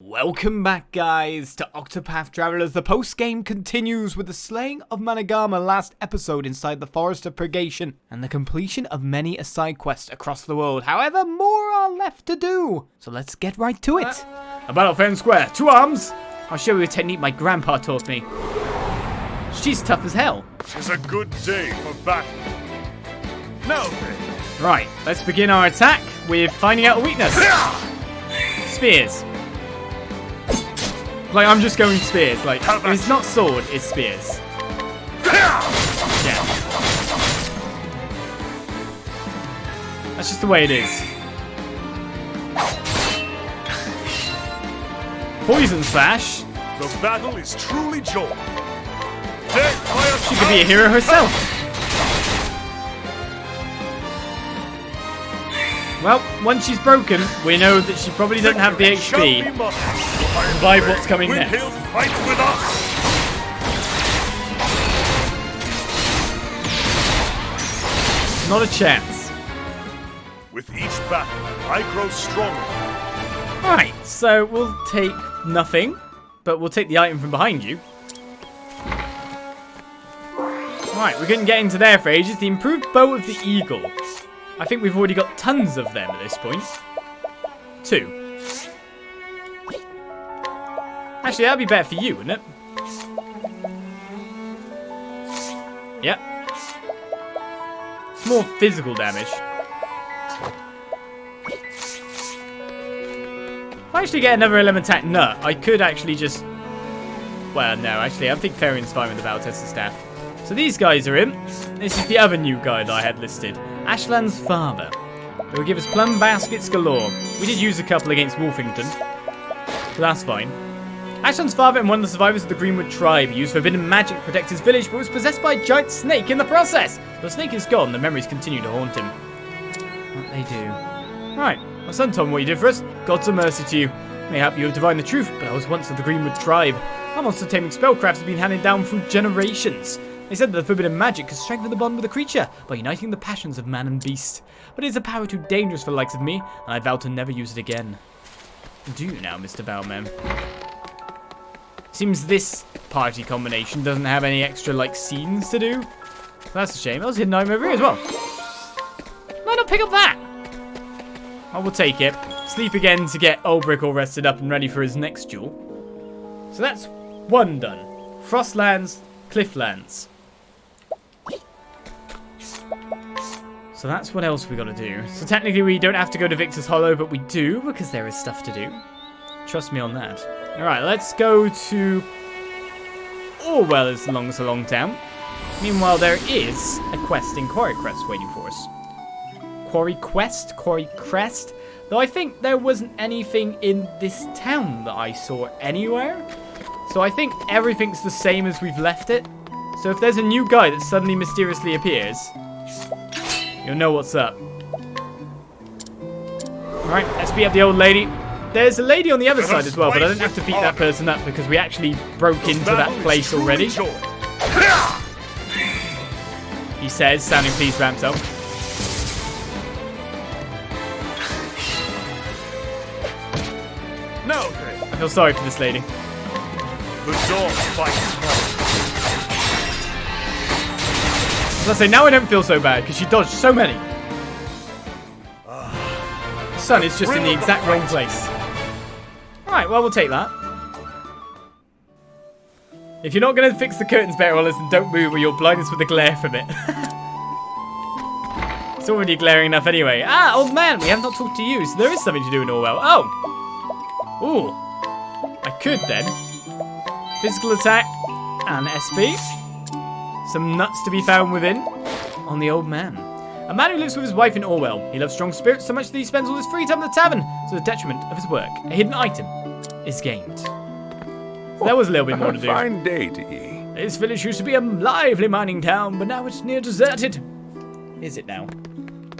Welcome back, guys, to Octopath Traveller as the post-game continues with the slaying of Managama last episode inside the Forest of Purgation and the completion of many a side quest across the world. However, more are left to do, so let's get right to it. A battle fair and square, 2 arms. I'll show you a technique my grandpa taught me. She's tough as hell. It's a good day for battle. Now then. Right, let's begin our attack with finding out a weakness. Spears. Like, I'm just going spears. Like, it's not sword, it's spears. Yeah. That's just the way it is. Poison slash. The battle is truly joy. She could be a hero herself. Well, once she's broken, we know that she probably doesn't have the HP to survive what's coming next. Fight with us. Not a chance. With each battle, I grow stronger. Alright, so we'll take nothing, but we'll take the item from behind you. Alright, we couldn't get into there for ages. The improved bow of the eagle. I think we've already got tons of them at this point. 2. Actually, that'd be better for you, wouldn't it? Yep. It's more physical damage. If I actually get another element attack nut, I could actually just... Well, no, actually, I think Therian's fine with the battle tester staff. So these guys are in. This is the other new guy that I had listed. Ashland's father. It will give us plum baskets galore. We did use a couple against Wolfington, so that's fine. Ashland's father and one of the survivors of the Greenwood tribe used forbidden magic to protect his village, but was possessed by a giant snake in the process. The snake is gone, the memories continue to haunt him. What they do. Right, my son told me what you did for us. God's a mercy to you. Mayhap you have divined the truth, but I was once of the Greenwood tribe. Our monster-taming spellcraft has been handed down through generations. They said that the forbidden magic could strengthen the bond with the creature by uniting the passions of man and beast. But it is a power too dangerous for the likes of me, and I vow to never use it again. Do you now, Mr. Bowman? Seems this party combination doesn't have any extra, like, scenes to do. That's a shame. That was a hidden item over here as well. Why not pick up that? I will take it. Sleep again to get Ulbrick all rested up and ready for his next duel. So that's 1 done. Frostlands, Clifflands. So that's what else we gotta do. So technically we don't have to go to Victor's Hollow, but we do because there is stuff to do. Trust me on that. Alright, let's go to Orwell's Long Town. Meanwhile, there is a quest in Quarry Crest waiting for us. Quarry Crest? Though I think there wasn't anything in this town that I saw anywhere. So I think everything's the same as we've left it. So if there's a new guy that suddenly mysteriously appears, you'll know what's up. Alright, let's beat up the old lady. There's a lady on the other side as well, but I don't have to beat that person up because we actually broke into that place already. He says, sounding pleased about himself. No, I feel sorry for this lady. the dog fights hard. As I say, now I don't feel so bad because she dodged so many. The sun is just in the exact wrong place. Alright, well, we'll take that. If you're not going to fix the curtains better, Wallace, then don't move or you'll blind us with the glare from it. It's already glaring enough anyway. Ah, old man, we have not talked to you, so there is something to do in Orwell. Oh! Ooh. I could then. Physical attack and SP. Some nuts to be found within on the old man. A man who lives with his wife in Orwell. He loves strong spirits so much that he spends all his free time in the tavern to the detriment of his work. A hidden item is gained. So there was a little bit more to do. Fine day to ye. This village used to be a lively mining town, but now it's near deserted. Is it now?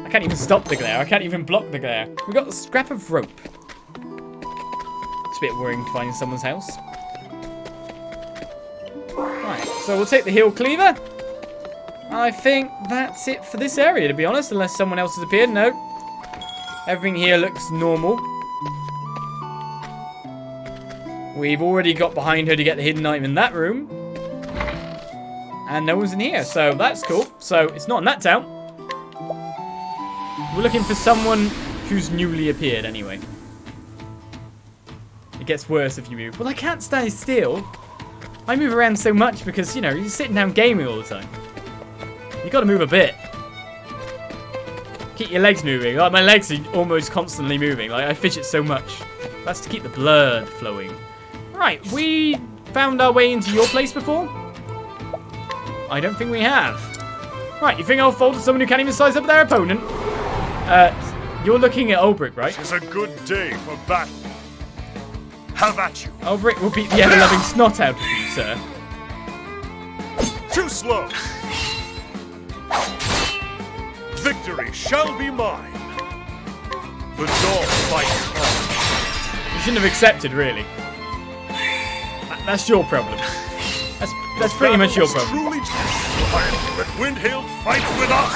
I can't even stop the glare. I can't even block the glare. We've got a scrap of rope. It's a bit worrying to find in someone's house. Right, so we'll take the heel cleaver. I think that's it for this area, to be honest, unless someone else has appeared. No. Everything here looks normal. We've already got behind her to get the hidden item in that room. And no one's in here, so that's cool. So it's not in that town. We're looking for someone who's newly appeared anyway. It gets worse if you move. Well, I can't stay still. I move around so much because, you know, you're sitting down gaming all the time. You got to move a bit. Keep your legs moving. Like, my legs are almost constantly moving. Like, I fidget so much. That's to keep the blood flowing. Right, we found our way into your place before? I don't think we have. Right, you think I'll fall to someone who can't even size up their opponent? You're looking at Ulbrich, right? It's a good day for battle. Have at you. Ulbrich will beat the ever-loving snot out of you, sir. Too slow. Victory shall be mine. The dog fights on. You shouldn't have accepted, really. That's your problem. That's pretty much your problem. Truly let Windhail fight with us.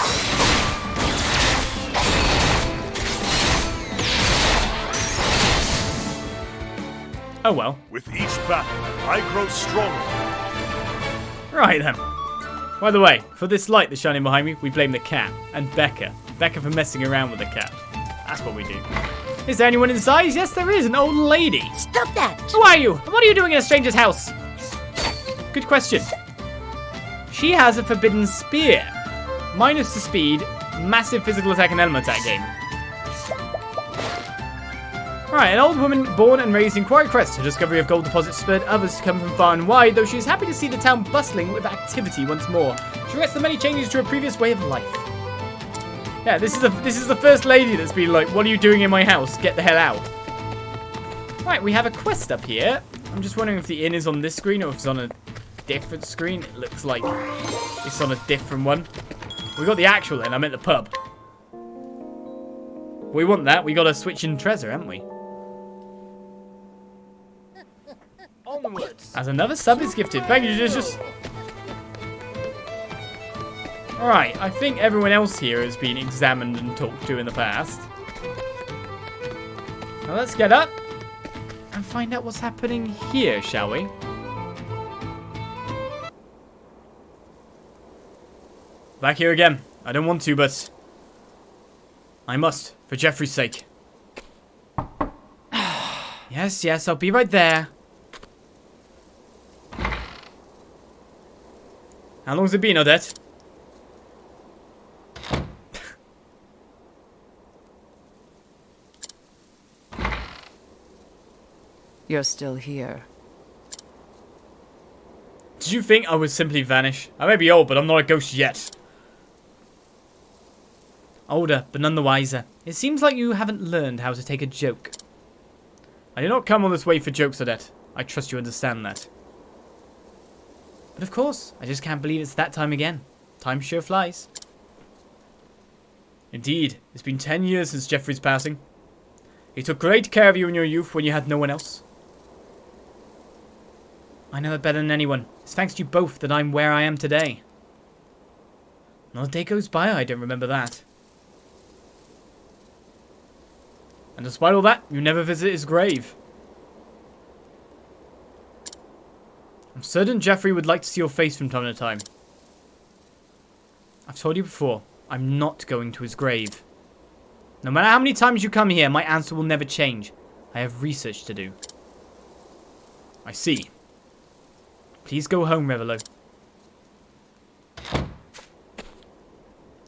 Oh well. With each battle, I grow stronger. Right then. By the way, for this light that's shining behind me, we blame the cat and Becca. Becca for messing around with the cat. That's what we do. Is there anyone inside? Yes, there is. An old lady. Stop that! Who are you? What are you doing in a stranger's house? Good question. She has a forbidden spear. Minus the speed, massive physical attack and element attack game. Right, an old woman born and raised in Quarry Crest. Her discovery of gold deposits spurred others to come from far and wide, though she is happy to see the town bustling with activity once more. She regrets the many changes to her previous way of life. Yeah, this is the first lady that's been like, what are you doing in my house? Get the hell out. Right, we have a quest up here. I'm just wondering if the inn is on this screen or if it's on a different screen. It looks like it's on a different one. We got the actual inn. I'm at the pub. We want that. We got to switch in Trezor, haven't we? Onwards. As another sub is gifted. Thank you, just. Alright, I think everyone else here has been examined and talked to in the past. Now let's get up and find out what's happening here, shall we? Back here again. I don't want to, but I must, for Jeffrey's sake. Yes, yes, I'll be right there. How long's it been, Odette? You're still here. Did you think I would simply vanish? I may be old, but I'm not a ghost yet. Older, but none the wiser. It seems like you haven't learned how to take a joke. I did not come all this way for jokes, Odette. I trust you understand that. But of course, I just can't believe it's that time again. Time sure flies. Indeed, it's been 10 years since Jeffrey's passing. He took great care of you in your youth when you had no one else. I know it better than anyone. It's thanks to you both that I'm where I am today. Not a day goes by I don't remember that. And despite all that, you never visit his grave. I'm certain Jeffrey would like to see your face from time to time. I've told you before, I'm not going to his grave. No matter how many times you come here, my answer will never change. I have research to do. I see. Please go home, Revello.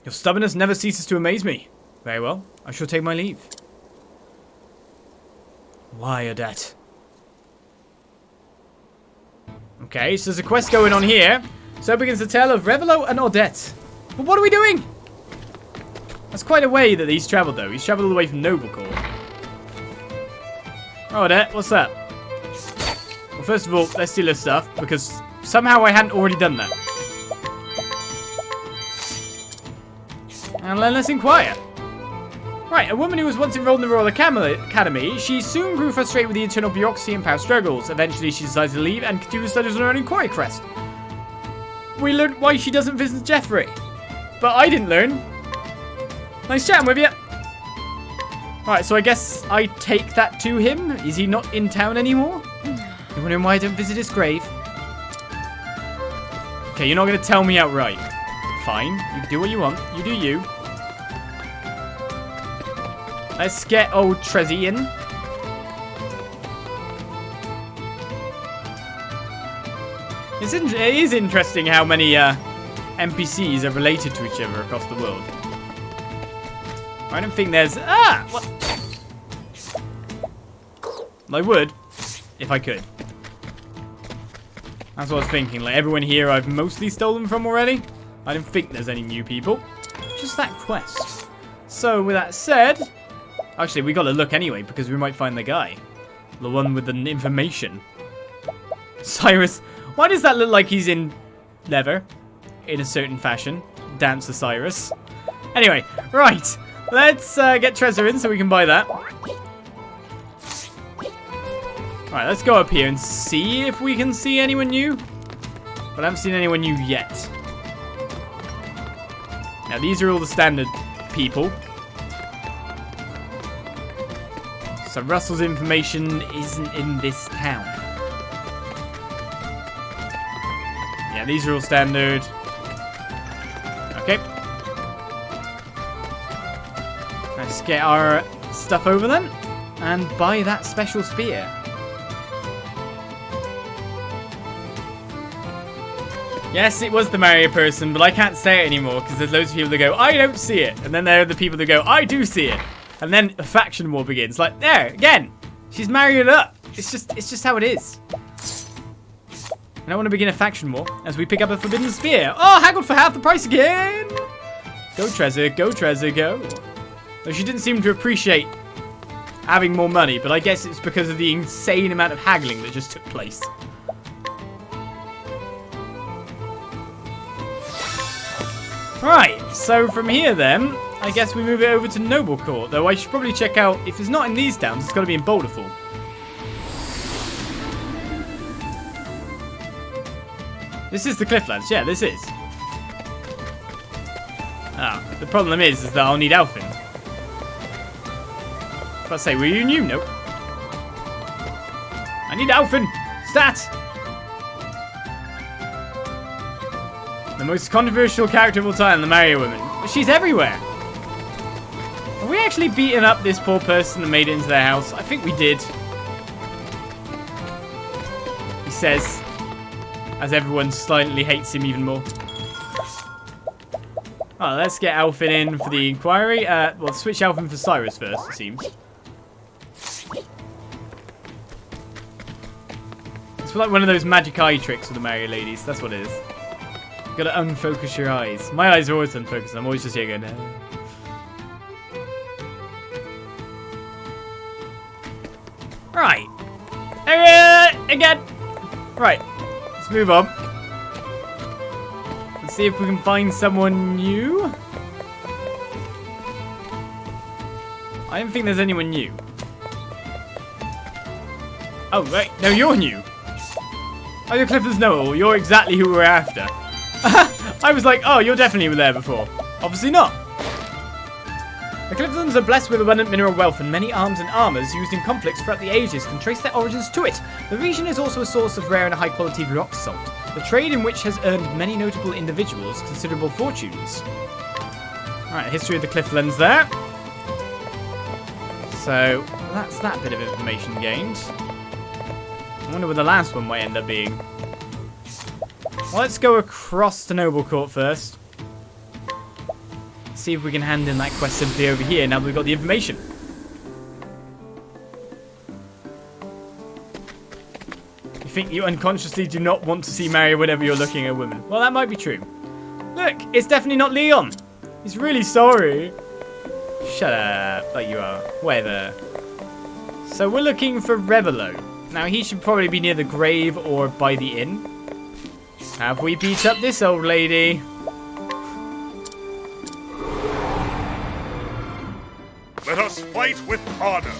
Your stubbornness never ceases to amaze me. Very well, I shall take my leave. Why, Odette? Okay, so there's a quest going on here. So begins the tale of Revello and Odette. But what are we doing? That's quite a way that he's travelled, though. He's travelled all the way from Noblecourt. Oh, Odette, what's that? Well, first of all, let's steal his stuff, because somehow I hadn't already done that. And then let's inquire. Right, a woman who was once enrolled in the Royal Academy, she soon grew frustrated with the internal bureaucracy and power struggles. Eventually, she decided to leave and continue studies on her own in Quarry Crest. We learned why she doesn't visit Jeffrey. But I didn't learn. Nice chatting with you. Right, so I guess I take that to him. Is he not in town anymore? wondering why I don't visit his grave? Okay, you're not going to tell me outright. Fine. You can do what you want. You do you. Let's get old Trezzy in. It is interesting how many NPCs are related to each other across the world. I don't think there's... Ah! What? I would, if I could. That's what I was thinking. Like, everyone here I've mostly stolen from already. I don't think there's any new people. Just that quest. So, with that said... Actually, we gotta look anyway, because we might find the guy. The one with the information. Cyrus... Why does that look like he's in leather? In a certain fashion. Dancer Cyrus. Anyway, right. Let's get Trezor in so we can buy that. Alright, let's go up here and see if we can see anyone new. But I haven't seen anyone new yet. Now, these are all the standard people. So Russell's information isn't in this town. Yeah, these are all standard. Okay. Let's get our stuff over then. And buy that special spear. Yes, it was the Mario person, but I can't say it anymore because there's loads of people that go, I don't see it. And then there are the people that go, I do see it. And then a faction war begins. Like, there, again. She's marrying up. It's just how it is. And I want to begin a faction war as we pick up a forbidden spear. Oh, haggled for half the price again. Go, Trezor. Go, Trezor. Go. Though she didn't seem to appreciate having more money, but I guess it's because of the insane amount of haggling that just took place. Right, so from here then, I guess we move it over to Noble Court. Though I should probably check out, if it's not in these towns, it's got to be in Boulderful. This is the Clifflands, yeah, this is. Ah, the problem is that I'll need Alfin. If I say, were you new? Nope. I need Alfin! Stat! The most controversial character of all time, the Mario woman. But she's everywhere. Have we actually beaten up this poor person that made it into their house? I think we did. He says, as everyone silently hates him even more. Oh, let's get Alfin in for the inquiry. Well, switch Alfin for Cyrus first, it seems. It's like one of those magic eye tricks with the Mario ladies. That's what it is. Gotta unfocus your eyes. My eyes are always unfocused. I'm always just here going, no. Right. Again. Right. Let's move on. Let's see if we can find someone new. I don't think there's anyone new. Oh, wait. No, you're new. Oh, you're Clifford's Noel. You're exactly who we're after. I was like, oh, you're definitely there before. Obviously not. The Cliftlands are blessed with abundant mineral wealth, and many arms and armors used in conflicts throughout the ages can trace their origins to it. The region is also a source of rare and high-quality rock salt, the trade in which has earned many notable individuals considerable fortunes. Alright, history of the Clifflands there. So, that's that bit of information gained. I wonder what the last one might end up being. Well, let's go across to Noble Court first. See if we can hand in that quest simply over here now that we've got the information. You think you unconsciously do not want to see Mario whenever you're looking at a woman? Well, that might be true. Look, it's definitely not Leon. He's really sorry. Shut up, like you are. Whatever. So we're looking for Revello. Now, he should probably be near the grave or by the inn. Have we beat up this old lady? Let us fight with honor.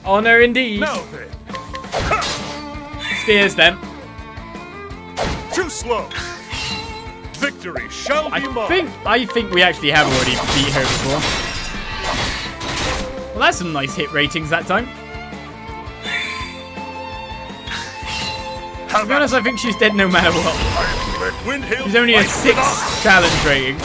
Honor indeed. Now then. Spears then. Too slow. Victory shall be mine. I think we actually have already beat her before. Well, that's some nice hit ratings that time. To be honest, I think she's dead no matter what. She's only a 6 challenge rating.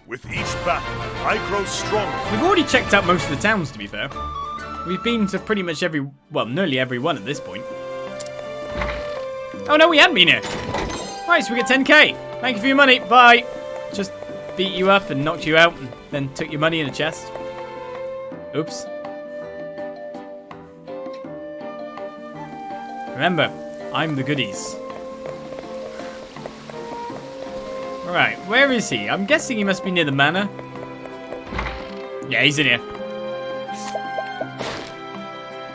With each battle, I grow stronger. We've already checked out most of the towns, to be fair. We've been to pretty much nearly every one at this point. Oh no, we hadn't been here. Right, so we get 10k. Thank you for your money. Bye. Just beat you up and knocked you out and then took your money in a chest. Oops. Remember, I'm the goodies. Alright, where is he? I'm guessing he must be near the manor. Yeah, he's in here.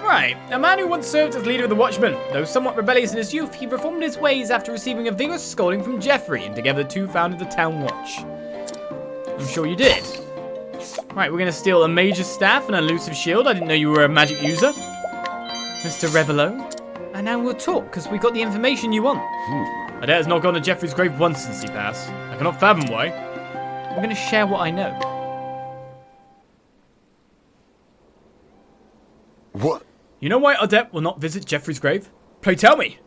Right, a man who once served as leader of the Watchmen. Though somewhat rebellious in his youth, he reformed his ways after receiving a vigorous scolding from Geoffrey, and together the two founded the Town Watch. I'm sure you did. Right, we're going to steal a mage's staff and an elusive shield. I didn't know you were a magic user. Mr. Revello. And now we'll talk, because we got the information you want. Odette has not gone to Geoffrey's grave once since he passed. I cannot fathom why. I'm going to share what I know. What? You know why Odette will not visit Geoffrey's grave? Pray tell me.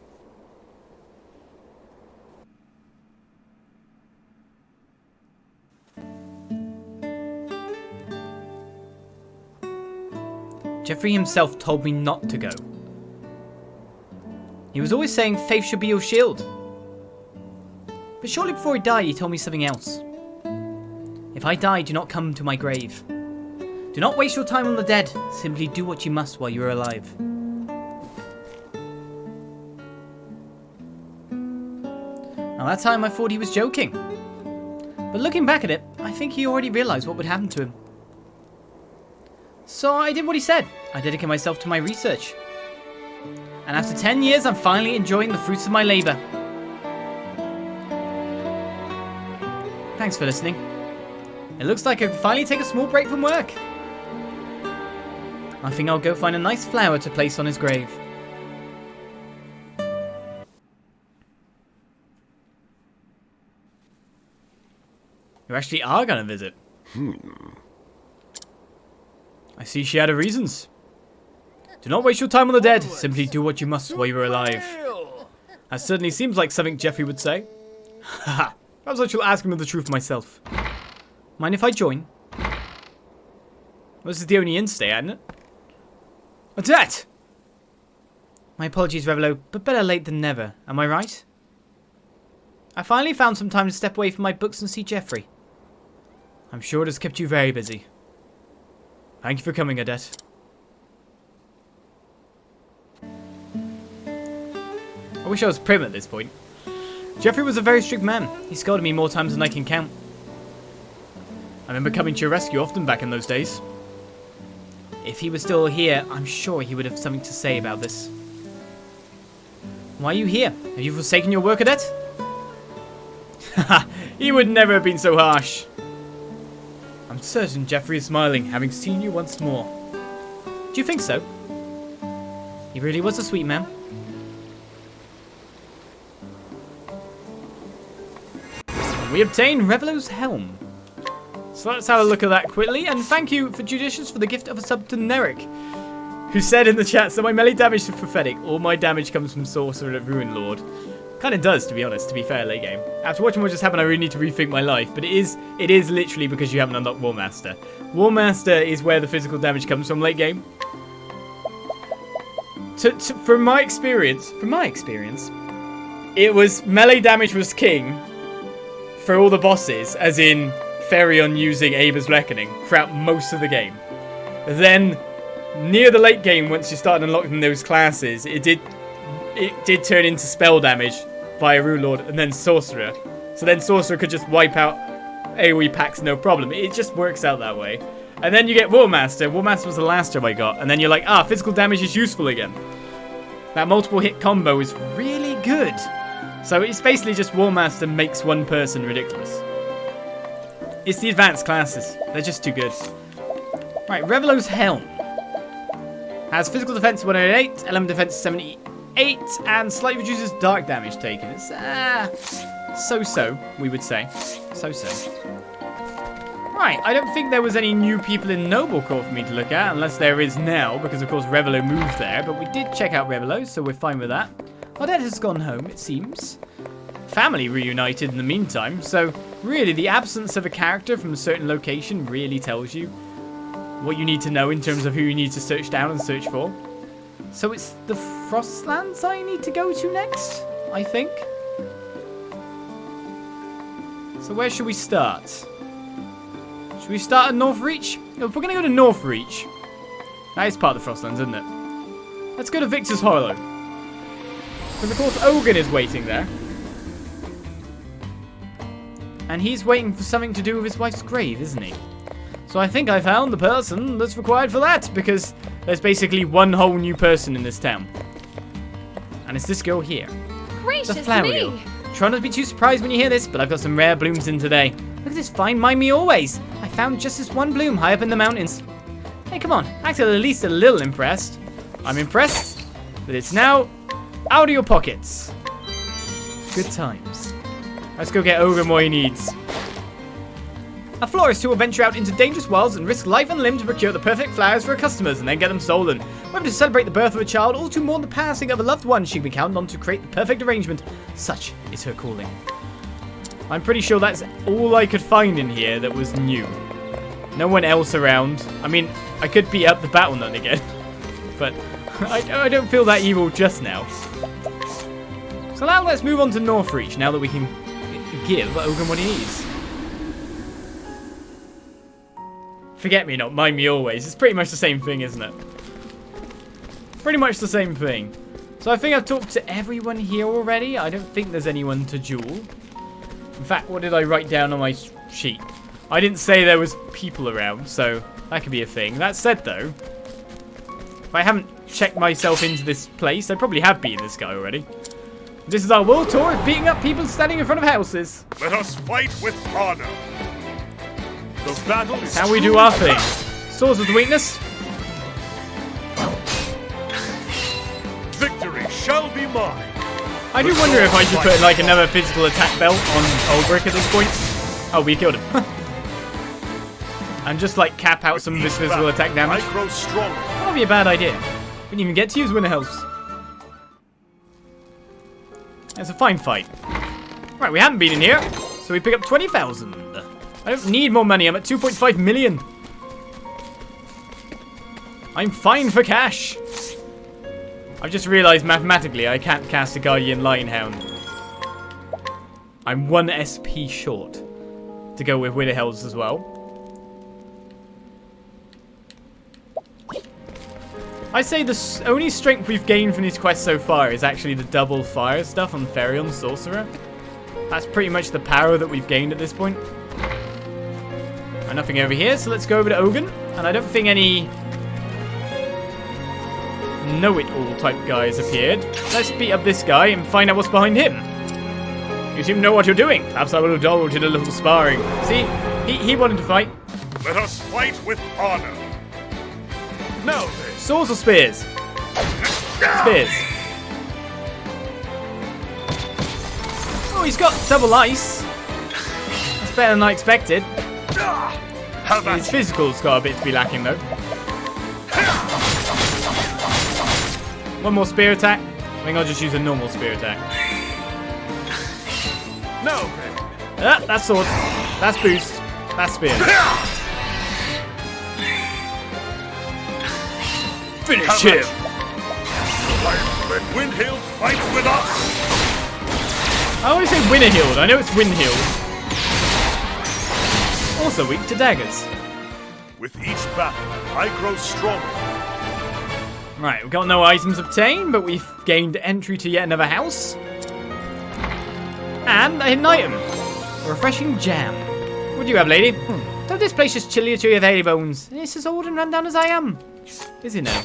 Geoffrey himself told me not to go. He was always saying faith should be your shield. But shortly before he died, he told me something else. If I die, do not come to my grave. Do not waste your time on the dead. Simply do what you must while you are alive. Now that time I thought he was joking. But looking back at it, I think he already realised what would happen to him. So I did what he said. I dedicated myself to my research. And after 10 years, I'm finally enjoying the fruits of my labour. Thanks for listening. It looks like I can finally take a small break from work. I think I'll go find a nice flower to place on his grave. You actually are going to visit. I see she had her reasons. Do not waste your time on the dead. Simply do what you must while you are alive. That certainly seems like something Geoffrey would say. Haha. Perhaps I shall ask him of the truth myself. Mind if I join? Well, this is the only in-stay, hadn't it? Odette! My apologies, Revello, but better late than never. Am I right? I finally found some time to step away from my books and see Geoffrey. I'm sure it has kept you very busy. Thank you for coming, Odette. I wish I was prim at this point. Geoffrey was a very strict man. He scolded me more times than I can count. I remember coming to your rescue often back in those days. If he was still here, I'm sure he would have something to say about this. Why are you here? Have you forsaken your work, Odette? Haha, he would never have been so harsh. I'm certain Geoffrey is smiling, having seen you once more. Do you think so? He really was a sweet man. We obtain Revello's helm. So let's have a look at that quickly. And thank you for Judicious for the gift of a sub to Neric, who said in the chat, so my melee damage is prophetic. All my damage comes from Sorcerer and Ruin Lord. Kind of does, to be honest, to be fair, late game. After watching what just happened, I really need to rethink my life. But it is literally because you haven't unlocked War Master. War Master is where the physical damage comes from late game. From my experience, it was melee damage was king for all the bosses, as in Ferion using Aber's Reckoning throughout most of the game. Then, near the late game, once you started unlocking those classes, it did turn into spell damage by a Rune Lord and then Sorcerer. So then Sorcerer could just wipe out AoE packs no problem. It just works out that way. And then you get War Master. War Master was the last job I got. And then you're like, physical damage is useful again. That multiple hit combo is really good. So it's basically just War Master makes one person ridiculous. It's the advanced classes. They're just too good. Right, Revello's Helm. Has physical defense 108, element defense 78, and slightly reduces dark damage taken. It's so-so, we would say. So-so. Right, I don't think there was any new people in Noble Court for me to look at, unless there is now, because of course Revello moved there, but we did check out Revello, so we're fine with that. Odette has gone home, it seems. Family reunited in the meantime, so really the absence of a character from a certain location really tells you what you need to know in terms of who you need to search down and search for. So it's the Frostlands I need to go to next, I think. So where should we start? Should we start at Northreach? No, if we're going to go to Northreach, that is part of the Frostlands, isn't it? Let's go to Victor's Hollow. Because of course Ogun is waiting there. And he's waiting for something to do with his wife's grave, isn't he? So I think I found the person that's required for that, because there's basically one whole new person in this town. And it's this girl here. Gracious the flower me! girl. Try not to be too surprised when you hear this, but I've got some rare blooms in today. Look at this fine Mind Me Always. I found just this one bloom high up in the mountains. Hey, come on. Act at least a little impressed. I'm impressed that it's now out of your pockets. Good times. Let's go get Ogun what he needs. A florist who will venture out into dangerous wilds and risk life and limb to procure the perfect flowers for her customers and then get them stolen. Whether to celebrate the birth of a child or to mourn the passing of a loved one, she can be counted on to create the perfect arrangement. Such is her calling. I'm pretty sure that's all I could find in here that was new. No one else around. I mean, I could beat up the battle nut again. But I don't feel that evil just now. So now let's move on to Northreach, now that we can give Ogun what he needs. Forget me not, mind me always. It's pretty much the same thing, isn't it? Pretty much the same thing. So I think I've talked to everyone here already. I don't think there's anyone to duel. In fact, what did I write down on my sheet? I didn't say there was people around, so that could be a thing. That said, though, if I haven't checked myself into this place, I probably have beaten this guy already. This is our world tour of beating up people standing in front of houses. Let us fight with honor. The battle is How we do our thing. Swords of the weakness. Victory shall be mine. I do wonder if I should put like another physical attack belt on Ulbrich at this point. Oh, we killed him. And just like cap out some of his physical attack damage. I grow stronger. That would be a bad idea. We didn't even get to use Winter Health. It's a fine fight. Right, we haven't been in here, so we pick up 20,000. I don't need more money. I'm at 2.5 million. I'm fine for cash. I've just realised mathematically I can't cast a Guardian Lionhound. I'm 1 SP short to go with Widowhells as well. I say the only strength we've gained from these quests so far is actually the double fire stuff on Ferion Sorcerer. That's pretty much the power that we've gained at this point. And nothing over here, so let's go over to Ogun. And I don't think any know-it-all type guys appeared. Let's beat up this guy and find out what's behind him. You seem to know what you're doing. Perhaps I will indulge in a little sparring. See, he wanted to fight. Let us fight with honor. Now then. Swords or spears? Spears. Oh, he's got double ice. That's better than I expected. His physical's got a bit to be lacking though. One more spear attack. I think I'll just use a normal spear attack. No. That's sword. That's boost. That's spear. Finish him. Let Windhill fight with us. I always say Winterhild. I know it's Windhild. Also weak to daggers. With each battle, I grow stronger. Right, we've got no items obtained, but we've gained entry to yet another house. And a hidden item. A refreshing jam. What do you have, lady? Don't this place just chill you to your very bones? It's as old and run down as I am. Is it now?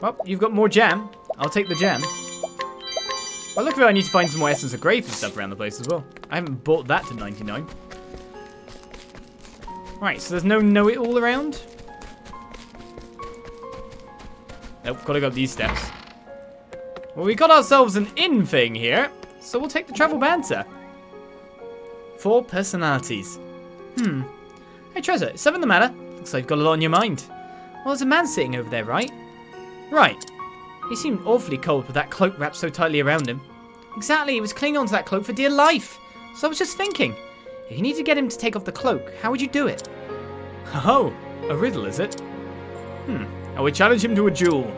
Well, you've got more jam. I'll take the jam. Well, look at it, I need to find some more Essence of Grape and stuff around the place as well. I haven't bought that to 99. Right, so there's no know-it-all around. Nope, gotta go up these steps. Well, we got ourselves an inn thing here, so we'll take the travel banter. 4 personalities. Hey, Trezor, is something the matter? Looks like you've got a lot on your mind. Well, there's a man sitting over there, right? Right. He seemed awfully cold with that cloak wrapped so tightly around him. Exactly, he was clinging onto that cloak for dear life. So I was just thinking, if you need to get him to take off the cloak, how would you do it? Oh, a riddle, is it? I would challenge him to a duel.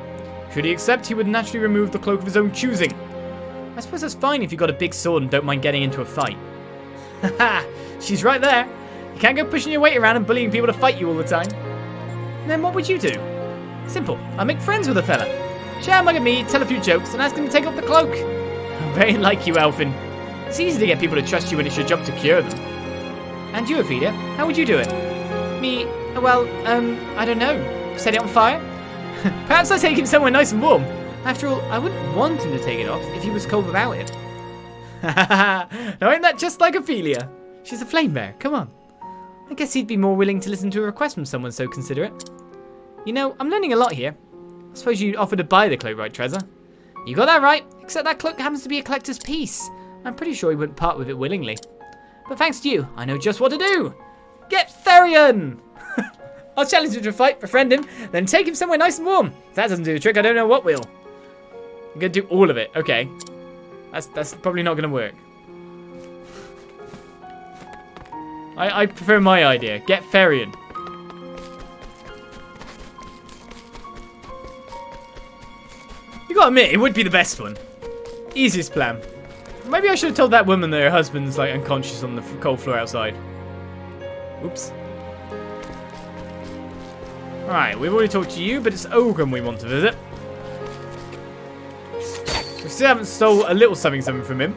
Should he accept, he would naturally remove the cloak of his own choosing. I suppose that's fine if you've got a big sword and don't mind getting into a fight. Haha, she's right there. You can't go pushing your weight around and bullying people to fight you all the time. Then what would you do? Simple, I'll make friends with a fella. Share him at me, tell a few jokes, and ask him to take off the cloak. Very like you, Elfin. It's easy to get people to trust you when it's your job to cure them. And you, Ophelia, how would you do it? Me, well, I don't know. Set it on fire? Perhaps I take him somewhere nice and warm. After all, I wouldn't want him to take it off if he was cold without it. Now ain't that just like Ophelia? She's a flame bearer, come on. I guess he'd be more willing to listen to a request from someone so considerate. You know, I'm learning a lot here. I suppose you'd offer to buy the cloak, right, Trezor? You got that right, except that cloak happens to be a collector's piece. I'm pretty sure he wouldn't part with it willingly. But thanks to you, I know just what to do. Get Therion! I'll challenge him to a fight, befriend him, then take him somewhere nice and warm. If that doesn't do the trick, I don't know what will. I'm going to do all of it. Okay. That's probably not going to work. I prefer my idea. Get Therion. You gotta admit, it would be the best one. Easiest plan. Maybe I should have told that woman that her husband's like unconscious on the cold floor outside. Oops. Alright, we've already talked to you, but it's Ogren we want to visit. We still haven't stole a little something from him.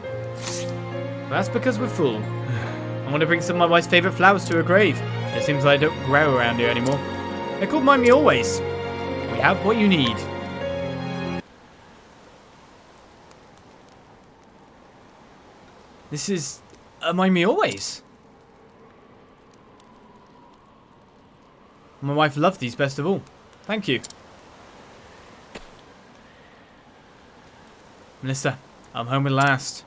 That's because we're full. I want to bring some of my wife's favourite flowers to her grave. It seems like I don't grow around here anymore. They're called Mind Me Always. We have what you need. This is Mind Me Always. My wife loved these best of all. Thank you. Melissa, I'm home at last.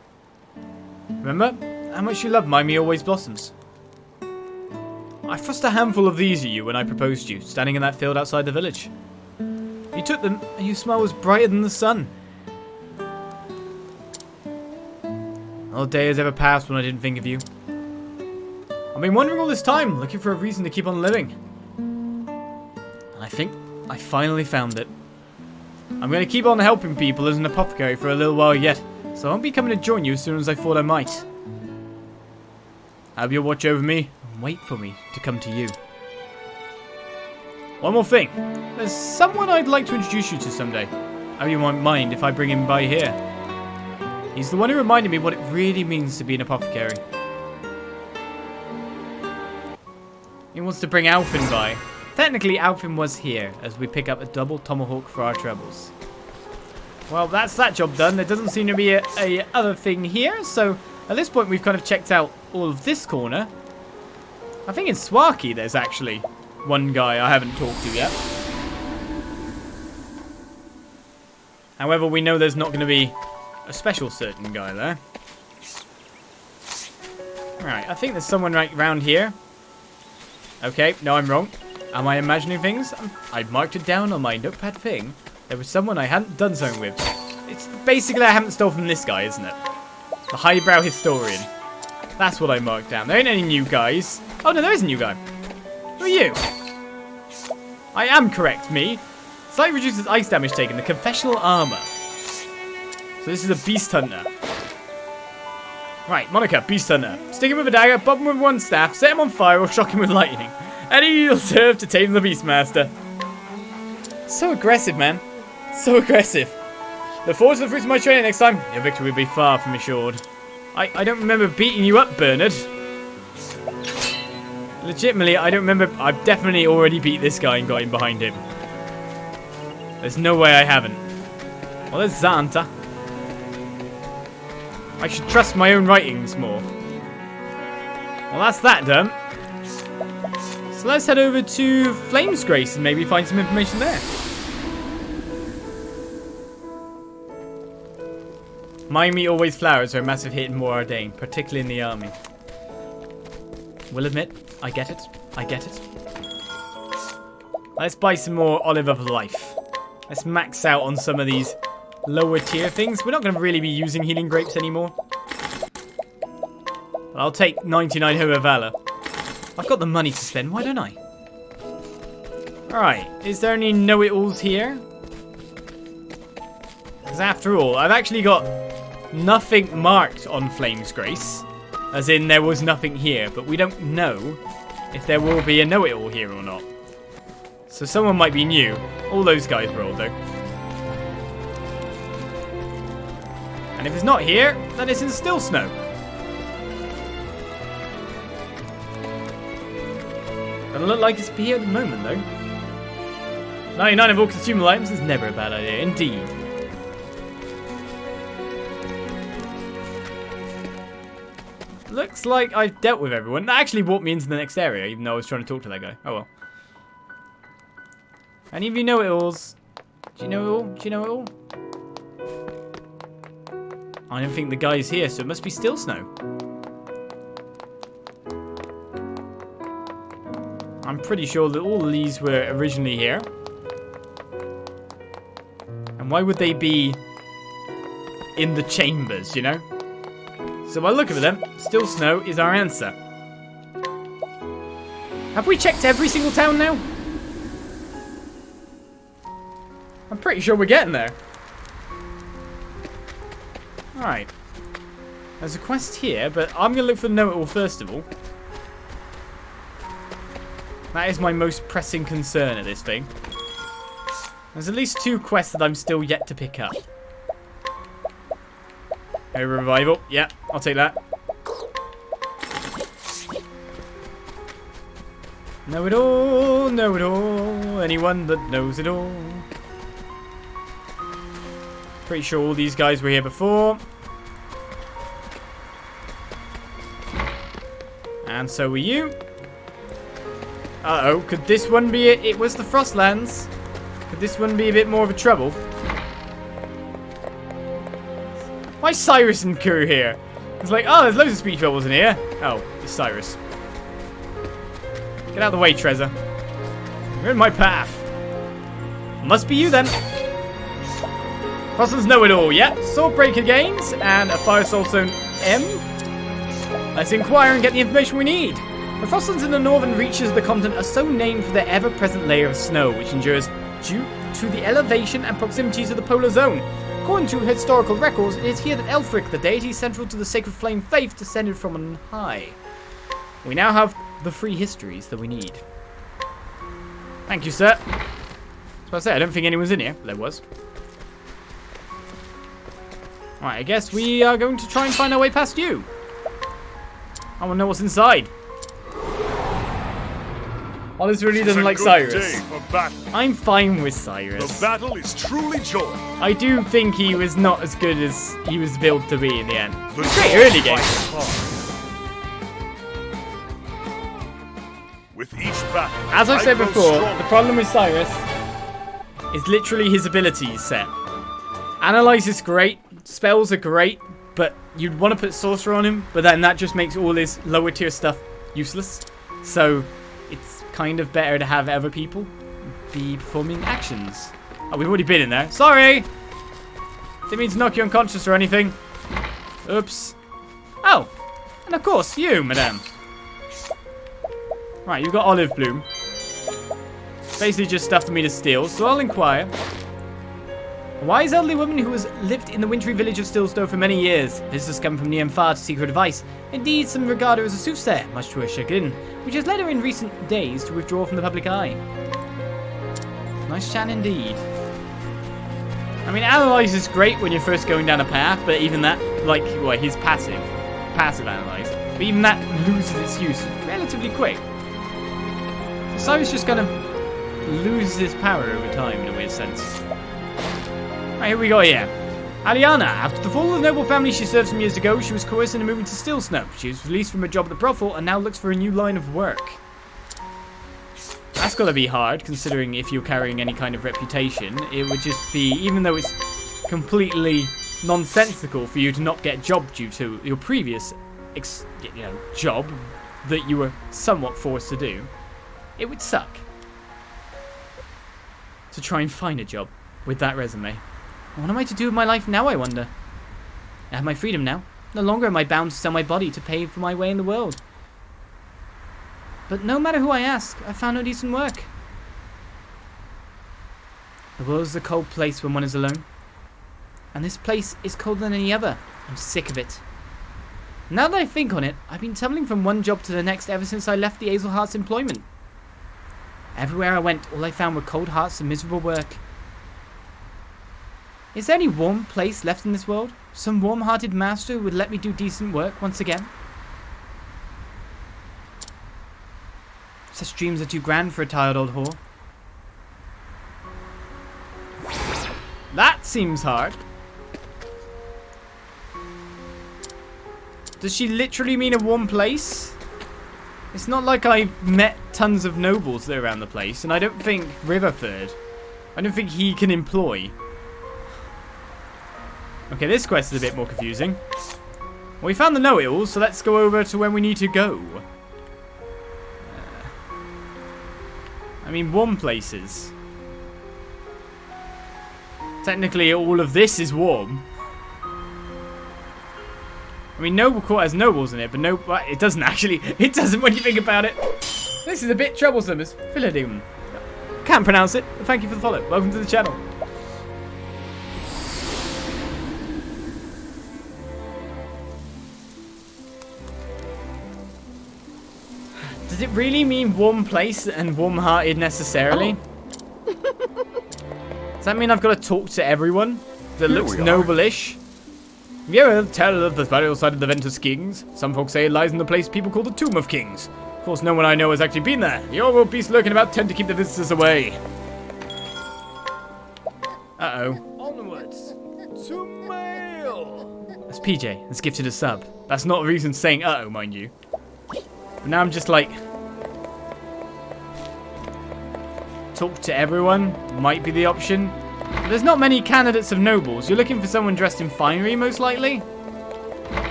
Remember how much you love Mind Me Always blossoms? I thrust a handful of these at you when I proposed to you, standing in that field outside the village. You took them, and your smile was brighter than the sun. No day has ever passed when I didn't think of you. I've been wondering all this time, looking for a reason to keep on living. And I think I finally found it. I'm going to keep on helping people as an apothecary for a little while yet, so I won't be coming to join you as soon as I thought I might. Have your watch over me, and wait for me to come to you. One more thing. There's someone I'd like to introduce you to someday. How you won't mind if I bring him by here. He's the one who reminded me what it really means to be an apothecary. He wants to bring Alfin by. Technically, Alfin was here, as we pick up a double tomahawk for our troubles. Well, that's that job done. There doesn't seem to be a other thing here, so at this point we've kind of checked out all of this corner. I think in Swarky there's actually one guy I haven't talked to yet. However, we know there's not going to be a special certain guy there. Right, I think there's someone right around here. Okay, no, I'm wrong. Am I imagining things? I'd marked it down on my notepad thing. There was someone I hadn't done something with. It's basically I haven't stolen from this guy, isn't it? The highbrow historian. That's what I marked down. There ain't any new guys. Oh no, there is a new guy. Who are you? I am correct, me. Slightly reduces ice damage taken. The confessional armor. So this is a beast hunter. Right, Monica, beast hunter. Stick him with a dagger, bob him with one staff, set him on fire, or shock him with lightning. And he'll serve to tame the Beastmaster. So aggressive, man. So aggressive. Look forward to the fruits of my training next time. Your victory will be far from assured. I don't remember beating you up, Bernard. Legitimately, I don't remember. I've definitely already beat this guy and got him behind him. There's no way I haven't. Well, there's Xanta. I should trust my own writings more. Well, that's that done. So let's head over to Flames Grace and maybe find some information there. Mind Me Always flowers are a massive hit in War Ardain, particularly in the army. Will admit, I get it. I get it. Let's buy some more Olive of Life. Let's max out on some of these lower tier things. We're not going to really be using healing grapes anymore. But I'll take 99 Hoher Valor. I've got the money to spend. Why don't I? Alright. Is there any know-it-alls here? Because after all, I've actually got nothing marked on Flame's Grace. As in, there was nothing here. But we don't know if there will be a know-it-all here or not. So someone might be new. All those guys were old, though. And if it's not here, then it's in Still Snow. Doesn't look like it's here at the moment, though. 99 of all consumable items is never a bad idea, indeed. Looks like I've dealt with everyone. That actually brought me into the next area, even though I was trying to talk to that guy. Oh well. Any of you know it alls? Do you know it all? Do you know it all? I don't think the guy's here, so it must be Still Snow. I'm pretty sure that all of these were originally here. And why would they be in the chambers, you know? So by the look of them, Still Snow is our answer. Have we checked every single town now? I'm pretty sure we're getting there. Alright. There's a quest here, but I'm going to look for the know-it-all first of all. That is my most pressing concern at this thing. There's at least 2 quests that I'm still yet to pick up. A revival. Yeah, I'll take that. Know it all, know it all. Anyone that knows it all. Pretty sure all these guys were here before. And so were you. Uh-oh, could this one be it? It was the Frostlands. Could this one be a bit more of a trouble? Why is Cyrus and crew here? It's like, oh, there's loads of speech bubbles in here. Oh, it's Cyrus. Get out of the way, Trezor. You're in my path. Must be you then. Frostlands know it all, yeah. Swordbreaker gains and a Fire Soul Zone M. Let's inquire and get the information we need. The Frostlands in the northern reaches of the continent are so named for their ever-present layer of snow, which endures due to the elevation and proximity to the polar zone. According to historical records, it is here that Elfric, the deity central to the sacred flame faith, descended from on high. We now have the 3 histories that we need. Thank you, sir. That's what I say, I don't think anyone's in here. There was. Alright, I guess we are going to try and find our way past you. I want to know what's inside. Olive really doesn't like Cyrus. I'm fine with Cyrus. The battle is truly joy. I do think he was not as good as he was built to be in the end. It's a great early game. With each battle, As I've said before, the problem with Cyrus is literally his abilities set. Analyze is great, spells are great, but you'd want to put Sorcerer on him, but then that just makes all his lower tier stuff useless. So it's kind of better to have other people be performing actions. Oh, we've already been in there. Sorry! Didn't mean to knock you unconscious or anything. Oops. Oh, and of course, you, madame. Right, you've got Olive Bloom. Basically just stuff for me to steal, so I'll inquire. A wise elderly woman who has lived in the wintry village of Stillstow for many years. Visitors come from near and far to seek her advice. Indeed, some regard her as a soothsayer, much to her chagrin, which has led her in recent days to withdraw from the public eye. Nice chan indeed. I mean, Analyze is great when you're first going down a path, but even that, like, well, he's passive Analyze. But even that loses its use relatively quick. So Cyrus just kind of loses his power over time in a weird sense. Right, here we go here. Aliana, after the fall of the noble family she served some years ago, she was coerced into moving to Still Snow. She was released from her job at the brothel and now looks for a new line of work. That's gotta be hard, considering if you're carrying any kind of reputation, it would just be, even though it's completely nonsensical for you to not get a job due to your previous, job, that you were somewhat forced to do, it would suck to try and find a job with that resume. What am I to do with my life now, I wonder? I have my freedom now. No longer am I bound to sell my body to pay for my way in the world. But no matter who I ask, I found no decent work. The world is a cold place when one is alone. And this place is colder than any other. I'm sick of it. Now that I think on it, I've been tumbling from one job to the next ever since I left the Azelhart's employment. Everywhere I went, all I found were cold hearts and miserable work. Is there any warm place left in this world? Some warm-hearted master who would let me do decent work once again? Such dreams are too grand for a tired old whore. That seems hard. Does she literally mean a warm place? It's not like I've met tons of nobles that are around the place, and I don't think Riverford, I don't think he can employ. Okay, this quest is a bit more confusing. Well, we found the know-it-all, so let's go over to when we need to go. I mean, warm places. Technically, all of this is warm. I mean, Noble Court has nobles in it, but no, it doesn't actually. It doesn't when you think about it. This is a bit troublesome. It's Philadelphia. Can't pronounce it, but thank you for the follow. Welcome to the channel. Does it really mean warm place and warm-hearted necessarily? Does that mean I've got to talk to everyone that looks noble-ish? Have you ever heard tell of the burial site of the Ventus Kings? Some folks say it lies in the place people call the Tomb of Kings. Of course, no one I know has actually been there. The old beasts lurking about tend to keep the visitors away. Uh-oh. Onwards to mail. That's PJ. That's gifted a sub. That's not a reason saying uh-oh, mind you. But now I'm just like... talk to everyone might be the option. But there's not many candidates of nobles. You're looking for someone dressed in finery, most likely.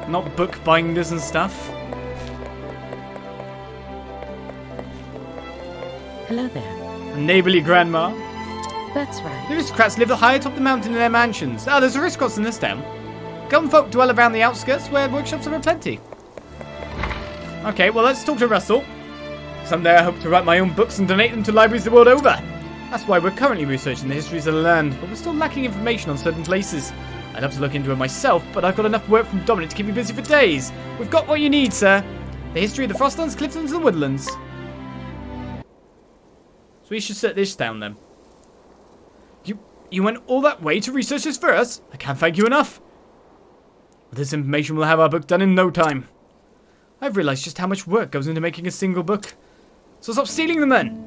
Not bookbinders and stuff. Hello there. A neighbourly grandma. That's right. The aristocrats live high atop the mountain in their mansions. Ah, there's aristocrats in this town. Common folk dwell around the outskirts where workshops are aplenty. Okay, well, let's talk to Russell. Someday I hope to write my own books and donate them to libraries the world over. That's why we're currently researching the histories of the land, but we're still lacking information on certain places. I'd love to look into it myself, but I've got enough work from Dominic to keep me busy for days. We've got what you need, sir. The history of the Frostlands, Cliftlands, and Woodlands. So we should set this down then. You went all that way to research this for us? I can't thank you enough. With this information, we'll have our book done in no time. I've realised just how much work goes into making a single book. So stop stealing them then.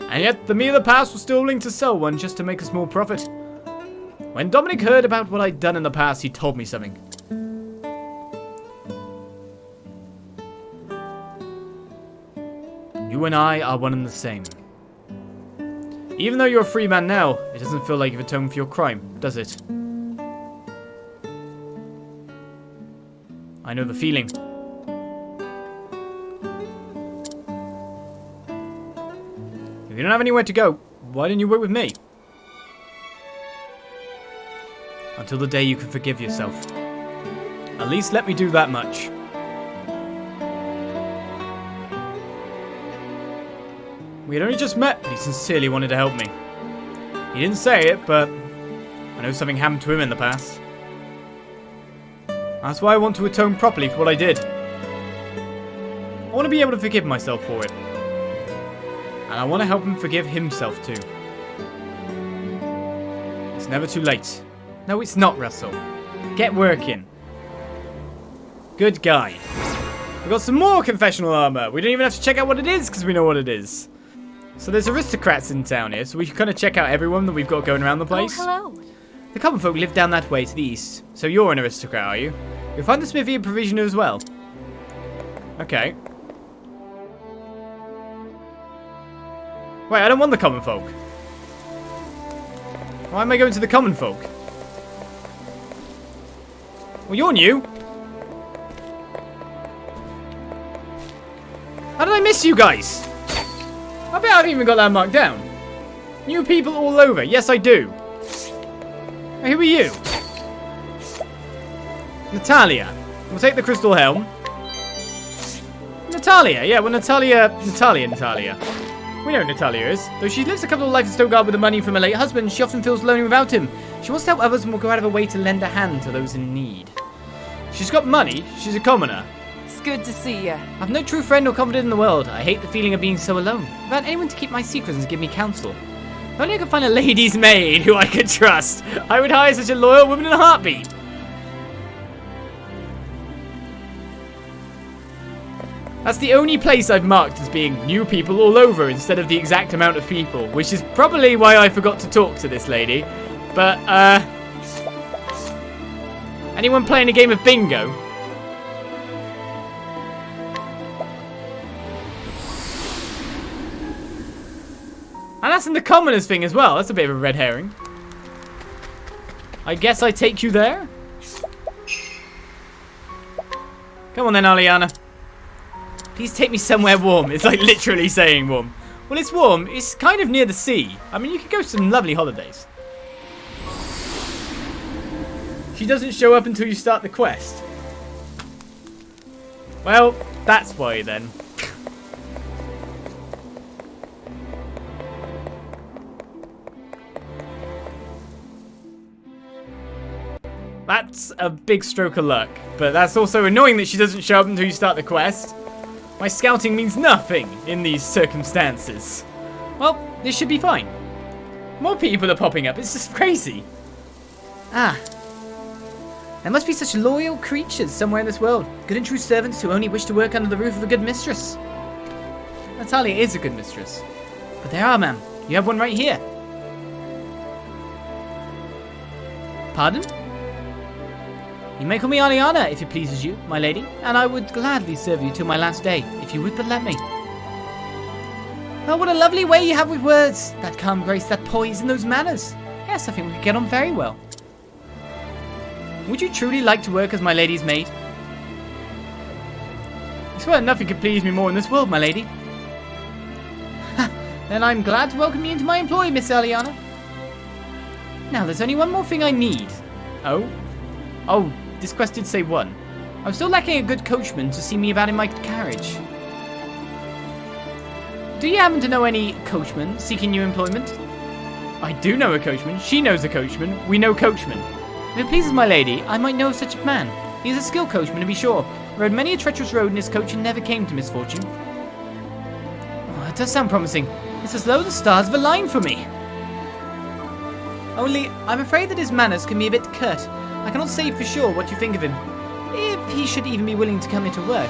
And yet, the me of the past was still willing to sell one just to make a small profit. When Dominic heard about what I'd done in the past, he told me something. You and I are one and the same. Even though you're a free man now, it doesn't feel like you've atoned for your crime, does it? I know the feeling. If you don't have anywhere to go, why didn't you work with me? Until the day you can forgive yourself. At least let me do that much. We had only just met, but he sincerely wanted to help me. He didn't say it, but I know something happened to him in the past. That's why I want to atone properly for what I did. I want to be able to forgive myself for it. And I want to help him forgive himself too. It's never too late. No, it's not, Russell. Get working. Good guy. We've got some more confessional armor. We don't even have to check out what it is because we know what it is. So there's aristocrats in town here, so we can kind of check out everyone that we've got going around the place. Oh, hello. The common folk live down that way to the east. So you're an aristocrat, are you? You'll find the smithy and provisioner as well. Okay. Wait, I don't want the common folk. Why am I going to the common folk? Well, you're new. you guys? I bet I've even got that marked down. New people all over. Yes, I do. Hey, who are you? Natalia. We'll take the crystal helm. Natalia. Yeah, well, Natalia. We know who Natalia is. Though she lives a couple of lives in Stogard with the money from her late husband, she often feels lonely without him. She wants to help others and will go out of her way to lend a hand to those in need. She's got money. She's a commoner. It's good to see ya. I've no true friend or confidant in the world. I hate the feeling of being so alone, without anyone to keep my secrets and give me counsel. If only I could find a lady's maid who I could trust. I would hire such a loyal woman in a heartbeat. That's the only place I've marked as being new people all over instead of the exact amount of people, which is probably why I forgot to talk to this lady. But, anyone playing a game of bingo? And that's in the commoners thing as well. That's a bit of a red herring. I guess I take you there? Come on then, Aliana. Please take me somewhere warm. It's like literally saying warm. Well, it's warm. It's kind of near the sea. I mean, you could go some lovely holidays. She doesn't show up until you start the quest. Well, that's why then. That's a big stroke of luck. But that's also annoying that she doesn't show up until you start the quest. My scouting means nothing in these circumstances. Well, this should be fine. More people are popping up. It's just crazy. Ah. There must be such loyal creatures somewhere in this world. Good and true servants who only wish to work under the roof of a good mistress. Natalia is a good mistress. But there are, ma'am. You have one right here. Pardon? You may call me Aliana, if it pleases you, my lady, and I would gladly serve you till my last day, if you would but let me. Oh, what a lovely way you have with words. That calm grace, that poise, and those manners. Yes, I think we could get on very well. Would you truly like to work as my lady's maid? I swear nothing could please me more in this world, my lady. Then I'm glad to welcome you into my employ, Miss Aliana. Now, there's only one more thing I need. Oh? Oh, this quest did say one. I'm still lacking a good coachman to see me about in my carriage. Do you happen to know any coachmen seeking new employment? I do know a coachman. She knows a coachman. We know coachmen. If it pleases my lady, I might know of such a man. He is a skilled coachman, to be sure. Rode many a treacherous road in his coach and never came to misfortune. Oh, it does sound promising. It's as though the stars have aligned for me. Only, I'm afraid that his manners can be a bit curt. I cannot say for sure what you think of him. If he should even be willing to come into work.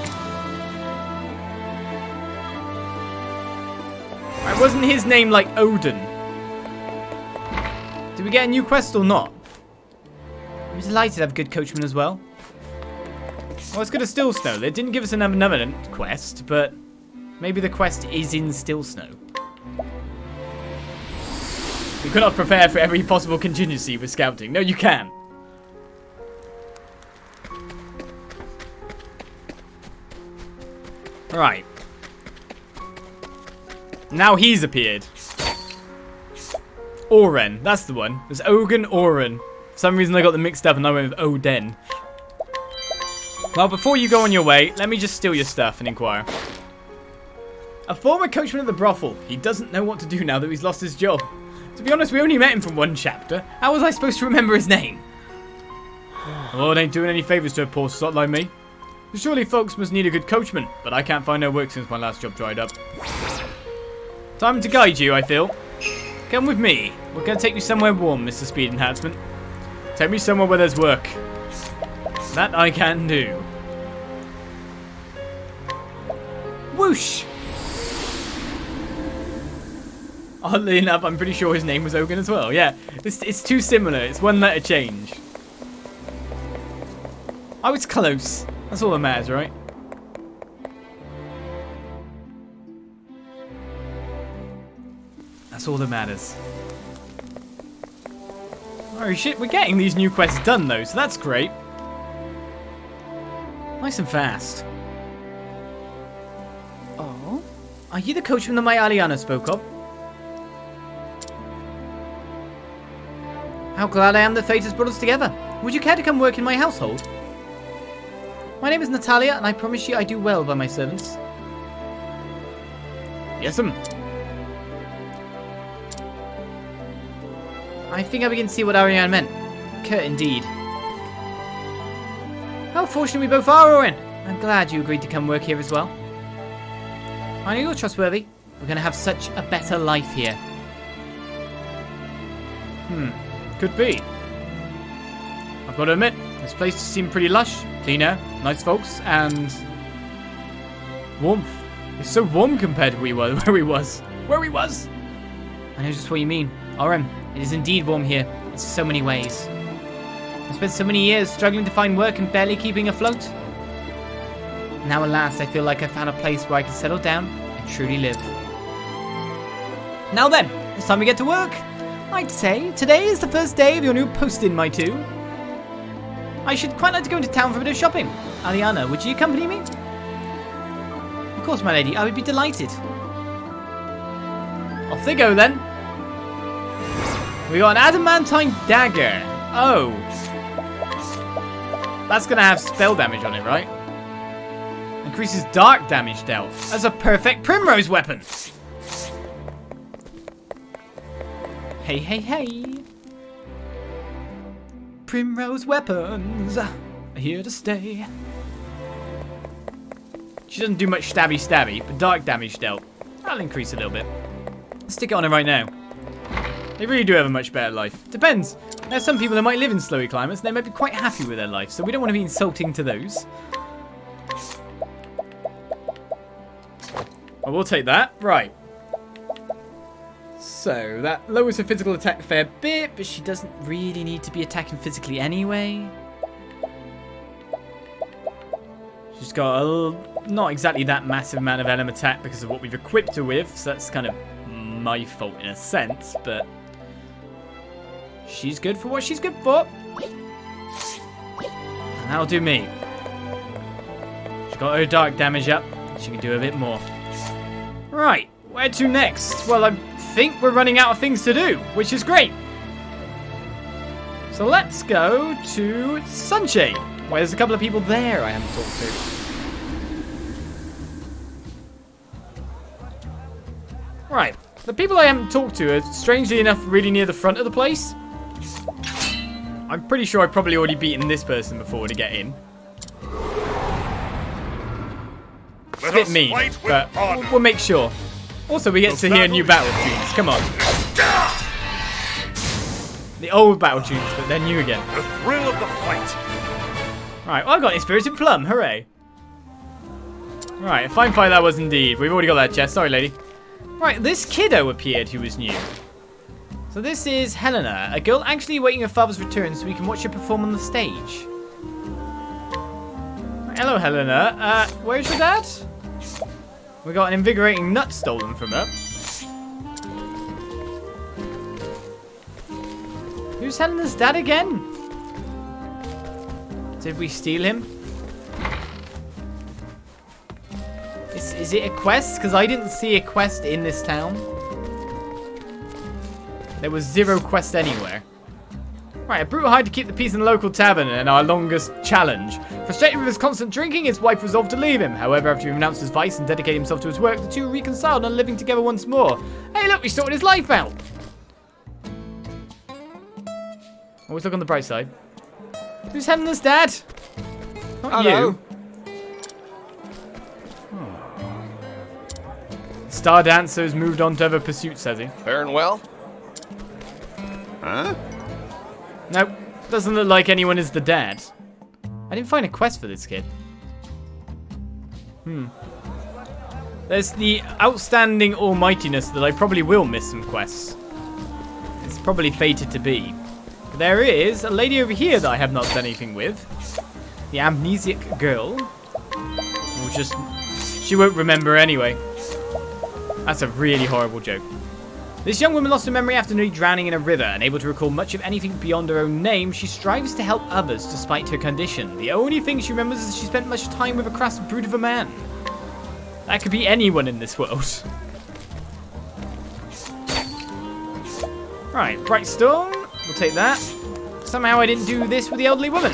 Right, wasn't his name like Odin? Did we get a new quest or not? I'm delighted to have a good coachman as well. Well, it's good as Still Snow. They didn't give us another quest, but maybe the quest is in Still Snow. You cannot prepare for every possible contingency with scouting. No, you can. Right. Now he's appeared. Oren, that's the one. There's Ogun, Oren. For some reason I got them mixed up and I went with Oden. Well, before you go on your way, let me just steal your stuff and inquire. A former coachman at the brothel. He doesn't know what to do now that he's lost his job. To be honest, we only met him from one chapter. How was I supposed to remember his name? Lord ain't doing any favours to a poor sot like me. Surely folks must need a good coachman, but I can't find no work since my last job dried up. Time to guide you, I feel. Come with me. We're going to take you somewhere warm, Mr. Speed Enhancement. Take me somewhere where there's work. That I can do. Whoosh! Oddly enough, I'm pretty sure his name was Ogun as well. Yeah, it's too similar. It's one letter change. Oh, it's close. That's all that matters, right? That's all that matters. Oh shit, we're getting these new quests done though, so that's great. Nice and fast. Oh? Are you the coachman that my Aliana spoke of? How glad I am that fate has brought us together. Would you care to come work in my household? My name is Natalia, and I promise you I do well by my servants. Yes'm. I think I begin to see what Ariane meant. Curt indeed. How fortunate we both are, Orin. I'm glad you agreed to come work here as well. I know you're trustworthy. We're going to have such a better life here. Could be. I've got to admit, this place seemed pretty lush, clean air, nice folks, and warmth. It's so warm compared to where we was. I know just what you mean. Oren, it is indeed warm here in so many ways. I spent so many years struggling to find work and barely keeping afloat. Now at last I feel like I found a place where I can settle down and truly live. Now then, it's time we get to work. I'd say today is the first day of your new post-in, my two. I should quite like to go into town for a bit of shopping. Aliana, would you accompany me? Of course, my lady, I would be delighted. Off they go then. We got an adamantine dagger. Oh. That's going to have spell damage on it, right? Increases dark damage dealt. That's a perfect primrose weapon. Hey, hey, hey. Primrose weapons are here to stay. She doesn't do much stabby, but dark damage dealt. That'll increase a little bit. Stick it on her right now. They really do have a much better life. Depends. There's some people that might live in snowy climates and they might be quite happy with their life, so we don't want to be insulting to those. Well, we'll take that. Right. So, that lowers her physical attack a fair bit, but she doesn't really need to be attacking physically anyway. She's got not exactly that massive amount of element attack because of what we've equipped her with, so that's kind of my fault in a sense, but she's good for what she's good for. And that'll do me. She's got her dark damage up, she can do a bit more. Right, where to next? Well, I think we're running out of things to do, which is great. So let's go to Sunshade, where there's a couple of people there I haven't talked to. Right, the people I haven't talked to are, strangely enough, really near the front of the place. I'm pretty sure I've probably already beaten this person before to get in. It's a bit mean, but we'll make sure. Also, we get to hear new battle tunes. Come on. The old battle tunes, but they're new again. The thrill of the fight. Right, well, I've got Inspirited Plum. Hooray. Right, a fine fight that was indeed. We've already got that chest. Sorry, lady. Right, this kiddo appeared who was new. So this is Helena, a girl actually awaiting her father's return so we can watch her perform on the stage. Hello, Helena. Where's your dad? We got an invigorating nut stolen from her. Who's Helena's dad again? Did we steal him? Is it a quest? Because I didn't see a quest in this town. There was zero quest anywhere. Right, a brutal hide to keep the peace in the local tavern and our longest challenge. Frustrated with his constant drinking, his wife resolved to leave him. However, after he renounced his vice and dedicated himself to his work, the two reconciled and are living together once more. Hey, look, we sorted his life out. Always look on the bright side. Who's Helena's dad? Not you. Oh. Star Dancer's moved on to other pursuits, has he? Faring well? Huh? Nope, doesn't look like anyone is the dad. I didn't find a quest for this kid. There's the outstanding almightiness that I probably will miss some quests. It's probably fated to be. But there is a lady over here that I have not done anything with. The amnesiac girl. She won't remember anyway. That's a really horrible joke. This young woman lost her memory after nearly drowning in a river. Unable to recall much of anything beyond her own name, she strives to help others despite her condition. The only thing she remembers is she spent much time with a crass brute of a man. That could be anyone in this world. Right, Bright Storm. We'll take that. Somehow I didn't do this with the elderly woman.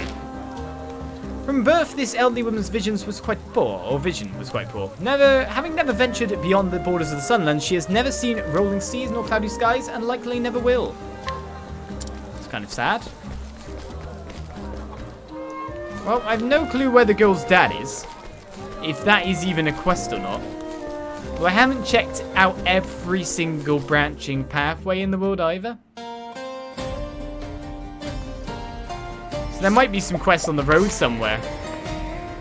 From birth, this elderly woman's vision was quite poor. Having never ventured beyond the borders of the Sunland, she has never seen rolling seas nor cloudy skies, and likely never will. It's kind of sad. Well, I've no clue where the girl's dad is. If that is even a quest or not. Well, I haven't checked out every single branching pathway in the world either. So there might be some quests on the road somewhere.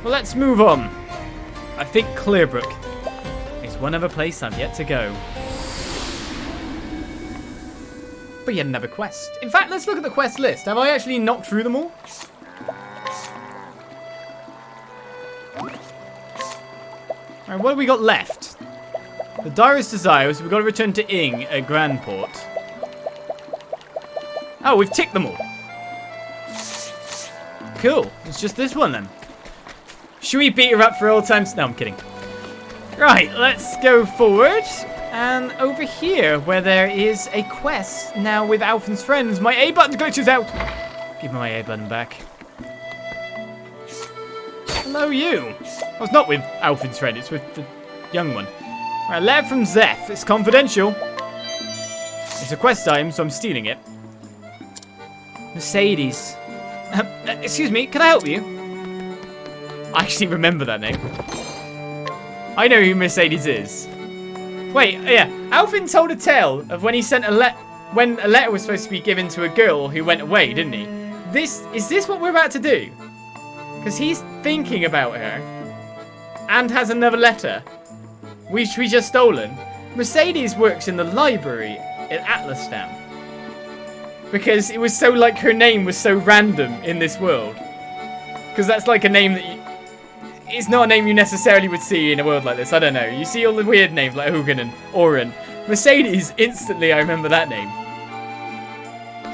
Well, let's move on. I think Clearbrook is one other place I've yet to go. But yet another quest. In fact, let's look at the quest list. Have I actually knocked through them all? Alright, what have we got left? The direst desire, so we've got to return to Ing at Grandport. Oh, we've ticked them all. Cool. It's just this one then. Should we beat her up for old times? No, I'm kidding. Right, let's go forward. And over here, where there is a quest now with Alphen's friends, my A button glitches out. Give me my A button back. Hello, you. Well, it's not with Alphen's friend, it's with the young one. Alright, letter from Zeph. It's confidential. It's a quest item, so I'm stealing it. Mercedes. Excuse me, can I help you? I actually remember that name. I know who Mercedes is. Wait, yeah. Alphen told a tale of when he sent when a letter was supposed to be given to a girl who went away, didn't he? Is this what we're about to do? Because he's thinking about her and has another letter, which we just stolen. Mercedes works in the library at Atlasdam. Because it was so like her name was so random in this world. Because that's like a name that it's not a name you necessarily would see in a world like this. I don't know. You see all the weird names like Hogan and Oren. Mercedes, instantly I remember that name.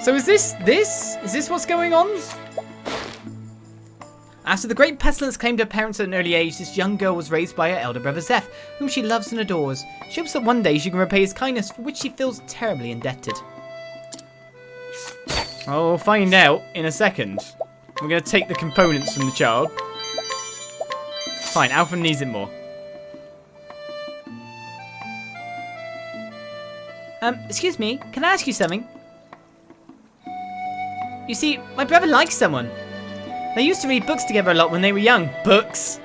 So is this? Is this what's going on? After the great pestilence claimed her parents at an early age, this young girl was raised by her elder brother Zeph, whom she loves and adores. She hopes that one day she can repay his kindness, for which she feels terribly indebted. Oh, we'll find out in a second. We're going to take the components from the child. Fine, Alpha needs it more. Excuse me, can I ask you something? You see, my brother likes someone. They used to read books together a lot when they were young. Books!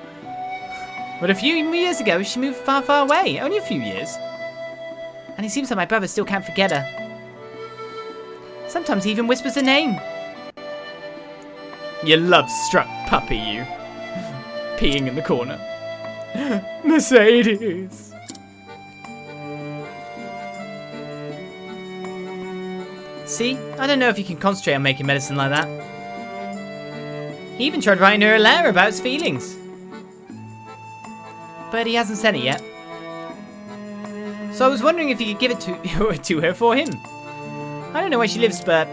But a few years ago, she moved far, far away. Only a few years. And it seems like my brother still can't forget her. Sometimes he even whispers her name. You love-struck puppy, you. Peeing in the corner. Mercedes. See, I don't know if you can concentrate on making medicine like that. He even tried writing her a letter about his feelings. But he hasn't sent it yet. So I was wondering if you could give it to her for him. I don't know where she lives, but...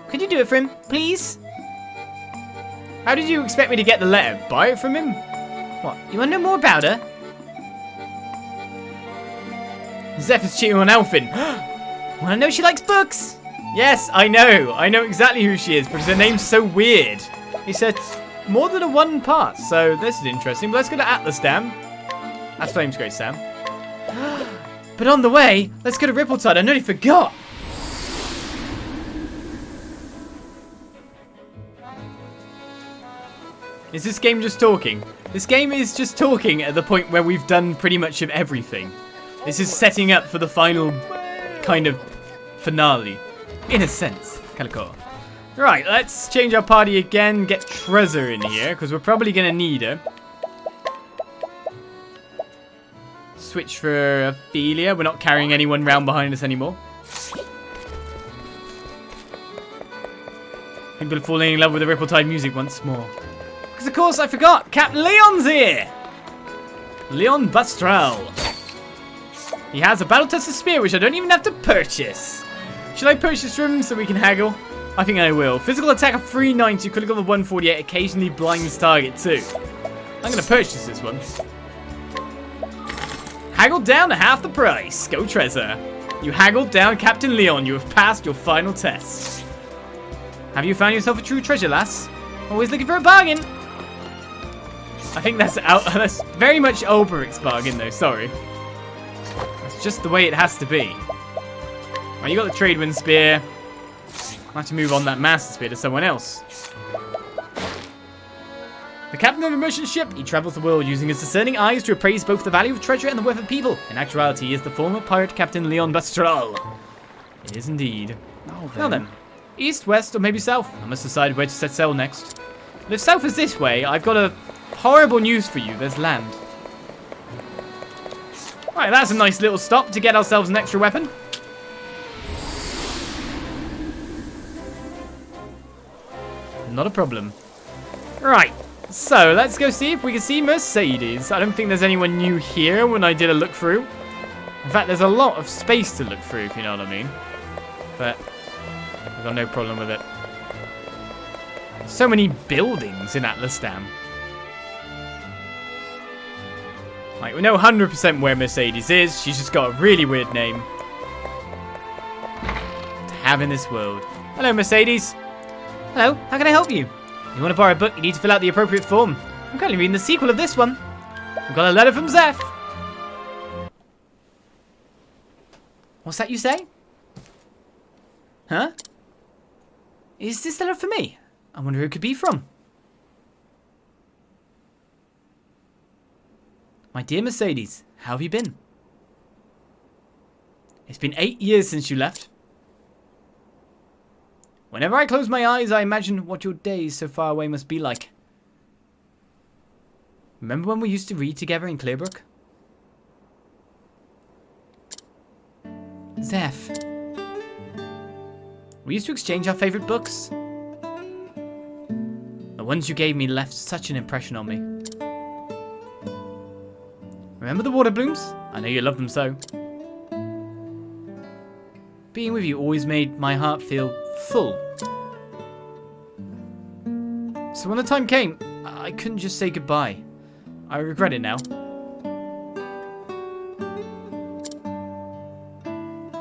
Could you do it for him, please? How did you expect me to get the letter? Buy it from him? What, you want to know more about her? Zeph is cheating on Alphen. Want to know she likes books? Yes, I know. I know exactly who she is because her name's so weird. He said more than a one part, so this is interesting. But let's go to Atlasdam. That's Flame's Great Sam. But on the way, let's go to Rippletide. I nearly forgot. Is this game just talking? This game is just talking at the point where we've done pretty much of everything. This is setting up for the final kind of finale. In a sense. Kind of cool. Right, let's change our party again. Get Trezor in here, because we're probably going to need her. Switch for Ophelia. We're not carrying anyone round behind us anymore. I'm going to fall in love with the Rippletide music once more. Because, of course, I forgot. Captain Leon's here. Leon Bastral. He has a battle-tested spear, which I don't even have to purchase. Should I purchase from him so we can haggle? I think I will. Physical attack of 390, critical of 148, occasionally blinds target too. I'm going to purchase this one. haggled down to half the price. Go Trezor. You haggled down Captain Leon. You have passed your final test. Have you found yourself a true treasure, lass? Always looking for a bargain. I think that's very much Ulbricht's bargain, though. Sorry. That's just the way it has to be. Right, you got the Tradewind Spear. I'll have to move on that Master Spear to someone else. The captain of a merchant ship, he travels the world using his discerning eyes to appraise both the value of treasure and the worth of people. In actuality, he is the former pirate Captain Leon Bastral. It is indeed. Now then, east, west, or maybe south. I must decide where to set sail next. But if south is this way, I've got a horrible news for you. There's land. Right, that's a nice little stop to get ourselves an extra weapon. Not a problem. Right, so let's go see if we can see Mercedes. I don't think there's anyone new here when I did a look through. In fact, there's a lot of space to look through, if you know what I mean. But I've got no problem with it. So many buildings in Atlasdam. Like, we know 100% where Mercedes is. She's just got a really weird name to have in this world. Hello, Mercedes. Hello, how can I help you? If you want to borrow a book, you need to fill out the appropriate form. I'm currently reading the sequel of this one. I've got a letter from Zeph. What's that you say? Huh? Is this the letter for me? I wonder who it could be from. My dear Mercedes, how have you been? It's been 8 years since you left. Whenever I close my eyes, I imagine what your days so far away must be like. Remember when we used to read together in Clearbrook? Zeph. We used to exchange our favourite books. The ones you gave me left such an impression on me. Remember the water blooms? I know you love them so. Being with you always made my heart feel full. So when the time came, I couldn't just say goodbye. I regret it now.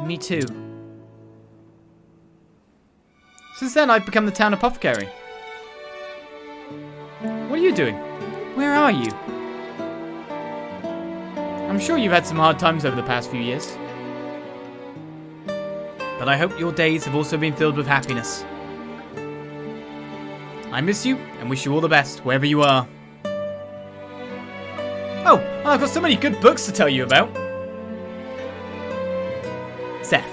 Me too. Since then, I've become the town apothecary. What are you doing? Where are you? I'm sure you've had some hard times over the past few years. But I hope your days have also been filled with happiness. I miss you and wish you all the best, wherever you are. Oh, I've got so many good books to tell you about. Zeph.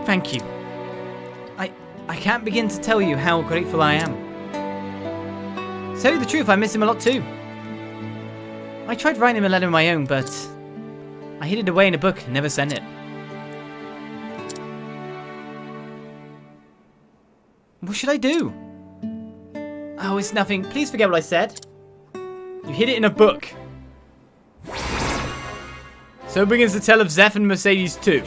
Thank you. I can't begin to tell you how grateful I am. To tell you the truth, I miss him a lot too. I tried writing him a letter of my own, but I hid it away in a book and never sent it. What should I do? Oh, it's nothing. Please forget what I said. You hid it in a book. So begins the tale of Zeph and Mercedes too.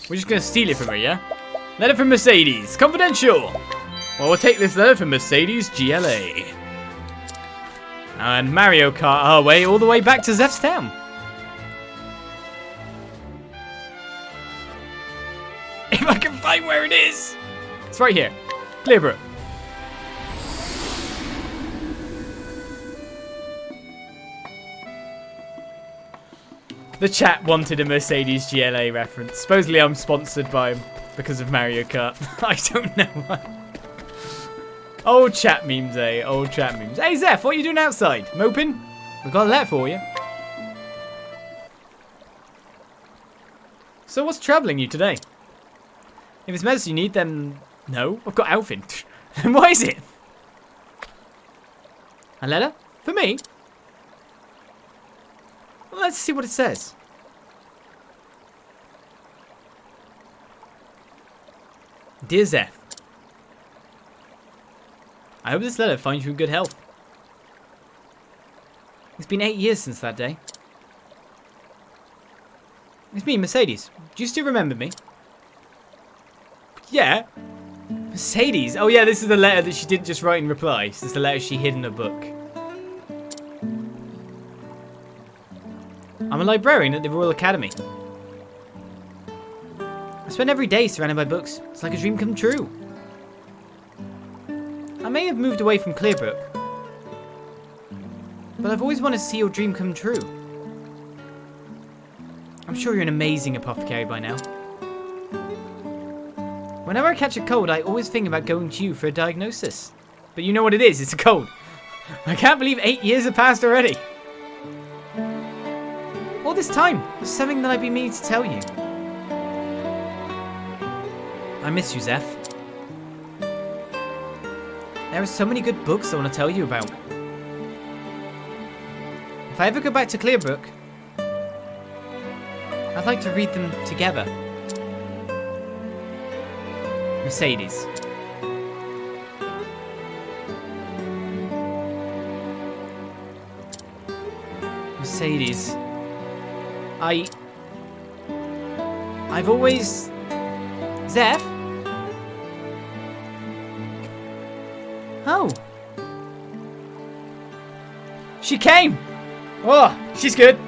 We're just going to steal it from her, yeah? Letter from Mercedes. Confidential. Well, we'll take this letter from Mercedes GLA. And Mario Kart our way all the way back to Zeph's town. If I can find where it is. It's right here. Clearbrook. The chat wanted a Mercedes GLA reference. Supposedly I'm sponsored by him because of Mario Kart. I don't know why. Old chat memes, eh? Old chat memes. Hey, Zeph, what are you doing outside? Moping? We've got a letter for you. So what's troubling you today? If it's medicine you need, then no. I've got Alfin. Then why is it? A letter? For me? Well, let's see what it says. Dear Zeph, I hope this letter finds you in good health. It's been 8 years since that day. It's me, Mercedes. Do you still remember me? Yeah. Mercedes. Oh yeah, this is the letter that she didn't just write in reply. This is the letter she hid in a book. I'm a librarian at the Royal Academy. I spend every day surrounded by books. It's like a dream come true. I may have moved away from Clearbrook, but I've always wanted to see your dream come true. I'm sure you're an amazing apothecary by now. Whenever I catch a cold, I always think about going to you for a diagnosis. But you know what it is, it's a cold. I can't believe 8 years have passed already. All this time, there's something that I've been meaning to tell you. I miss you, Zeph. There are so many good books I want to tell you about. If I ever go back to Clearbrook, I'd like to read them together. Mercedes. Mercedes. I've always... Zeph? Oh. She came! Oh, she's good.